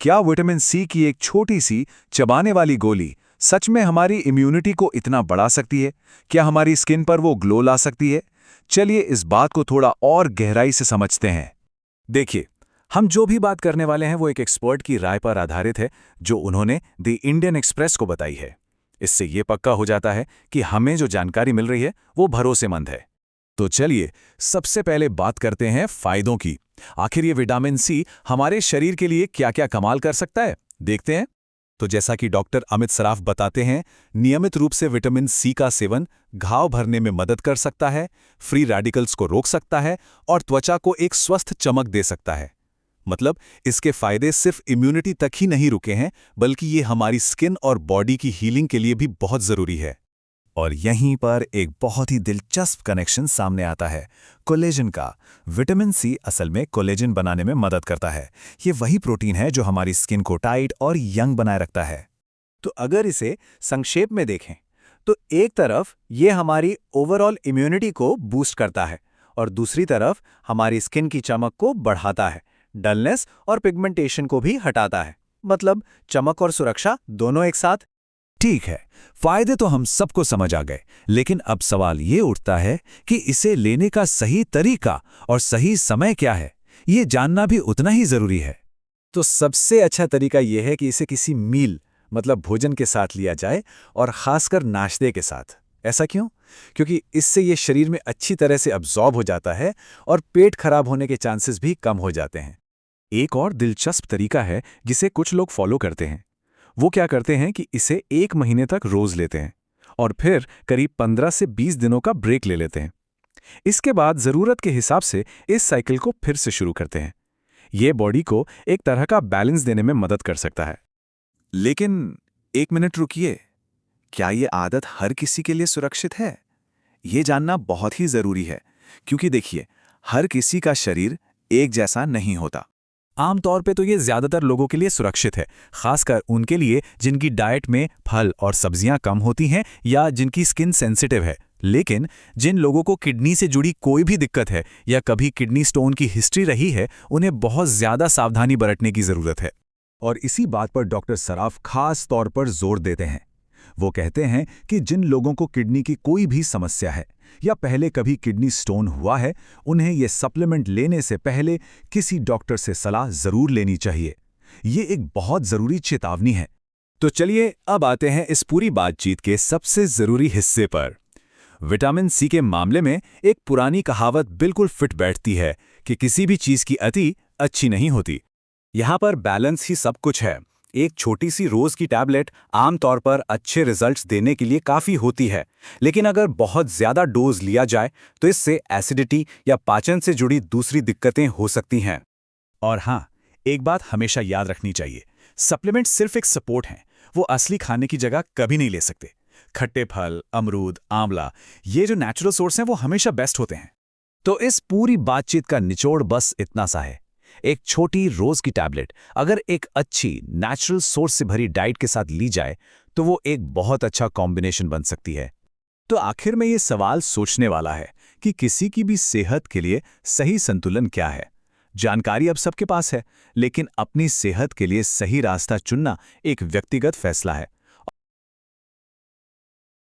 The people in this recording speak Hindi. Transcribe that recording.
क्या विटामिन सी की एक छोटी सी चबाने वाली गोली सच में हमारी इम्यूनिटी को इतना बढ़ा सकती है? क्या हमारी स्किन पर वो ग्लो ला सकती है? चलिए इस बात को थोड़ा और गहराई से समझते हैं। देखिए, हम जो भी बात करने वाले हैं वो एक एक्सपर्ट की राय पर आधारित है, जो उन्होंने द इंडियन एक्सप्रेस को बताई है। इससे ये पक्का हो जाता है कि हमें जो जानकारी मिल रही है वो भरोसेमंद है। तो चलिए सबसे पहले बात करते हैं फायदों की। आखिर ये विटामिन सी हमारे शरीर के लिए क्या-क्या कमाल कर सकता है, देखते हैं। तो जैसा कि डॉक्टर अमित सराफ बताते हैं, नियमित रूप से विटामिन सी का सेवन घाव भरने में मदद कर सकता है, फ्री रेडिकल्स को रोक सकता है और त्वचा को एक स्वस्थ चमक दे सकता है। मतलब इसके फायदे सिर्फ इम्यूनिटी तक ही नहीं रुके हैं, बल्कि ये हमारी स्किन और बॉडी की हीलिंग के लिए भी बहुत जरूरी है। और यहीं पर एक बहुत ही दिलचस्प कनेक्शन सामने आता है, कोलेजन का। विटामिन सी असल में कोलेजन बनाने में मदद करता है। ये वही प्रोटीन है जो हमारी स्किन को टाइट और यंग बनाए रखता है। तो अगर इसे संक्षेप में देखें तो एक तरफ ये हमारी ओवरऑल इम्यूनिटी को बूस्ट करता है और दूसरी तरफ हमारी स्किन की चमक को बढ़ाता है, डलनेस और पिगमेंटेशन को भी हटाता है। मतलब चमक और सुरक्षा दोनों एक साथ। ठीक है, फायदे तो हम सबको समझ आ गए, लेकिन अब सवाल ये उठता है कि इसे लेने का सही तरीका और सही समय क्या है। ये जानना भी उतना ही जरूरी है। तो सबसे अच्छा तरीका यह है कि इसे किसी मील मतलब भोजन के साथ लिया जाए, और खासकर नाश्ते के साथ। ऐसा क्यों? क्योंकि इससे ये शरीर में अच्छी तरह से अब्जॉर्ब हो जाता है और पेट खराब होने के चांसेस भी कम हो जाते हैं। एक और दिलचस्प तरीका है जिसे कुछ लोग फॉलो करते हैं। वो क्या करते हैं कि इसे 1 महीने तक रोज लेते हैं और फिर करीब 15 से 20 दिनों का ब्रेक ले लेते हैं। इसके बाद जरूरत के हिसाब से इस साइकिल को फिर से शुरू करते हैं। ये बॉडी को एक तरह का बैलेंस देने में मदद कर सकता है। लेकिन 1 मिनट रुकिए, क्या ये आदत हर किसी के लिए सुरक्षित है? ये जानना बहुत ही जरूरी है, क्योंकि देखिए, हर किसी का शरीर एक जैसा नहीं होता। आमतौर पे तो ये ज्यादातर लोगों के लिए सुरक्षित है, खासकर उनके लिए जिनकी डाइट में फल और सब्जियां कम होती हैं या जिनकी स्किन सेंसिटिव है। लेकिन जिन लोगों को किडनी से जुड़ी कोई भी दिक्कत है या कभी किडनी स्टोन की हिस्ट्री रही है, उन्हें बहुत ज्यादा सावधानी बरतने की जरूरत है। और इसी बात पर डॉक्टर सराफ खास तौर पर जोर देते हैं। वो कहते हैं कि जिन लोगों को किडनी की कोई भी समस्या है या पहले कभी किडनी स्टोन हुआ है, उन्हें ये सप्लीमेंट लेने से पहले किसी डॉक्टर से सलाह जरूर लेनी चाहिए। ये एक बहुत जरूरी चेतावनी है। तो चलिए अब आते हैं इस पूरी बातचीत के सबसे जरूरी हिस्से पर। विटामिन सी के मामले में एक पुरानी कहावत बिल्कुल फिट बैठती है कि किसी भी चीज की अति अच्छी नहीं होती। यहाँ पर बैलेंस ही सब कुछ है। एक छोटी सी रोज की टैबलेट आमतौर पर अच्छे रिजल्ट्स देने के लिए काफी होती है, लेकिन अगर बहुत ज्यादा डोज लिया जाए तो इससे एसिडिटी या पाचन से जुड़ी दूसरी दिक्कतें हो सकती हैं। और हाँ, एक बात हमेशा याद रखनी चाहिए, सप्लीमेंट सिर्फ एक सपोर्ट हैं, वो असली खाने की जगह कभी नहीं ले सकते। खट्टे फल, अमरूद, आंवला, ये जो नेचुरल सोर्स हैं वो हमेशा बेस्ट होते हैं। तो इस पूरी बातचीत का निचोड़ बस इतना सा है, एक छोटी रोज की टैबलेट अगर एक अच्छी नेचुरल सोर्स से भरी डाइट के साथ ली जाए तो वो एक बहुत अच्छा कॉम्बिनेशन बन सकती है। तो आखिर में ये सवाल सोचने वाला है कि किसी की भी सेहत के लिए सही संतुलन क्या है। जानकारी अब सबके पास है, लेकिन अपनी सेहत के लिए सही रास्ता चुनना एक व्यक्तिगत फैसला है।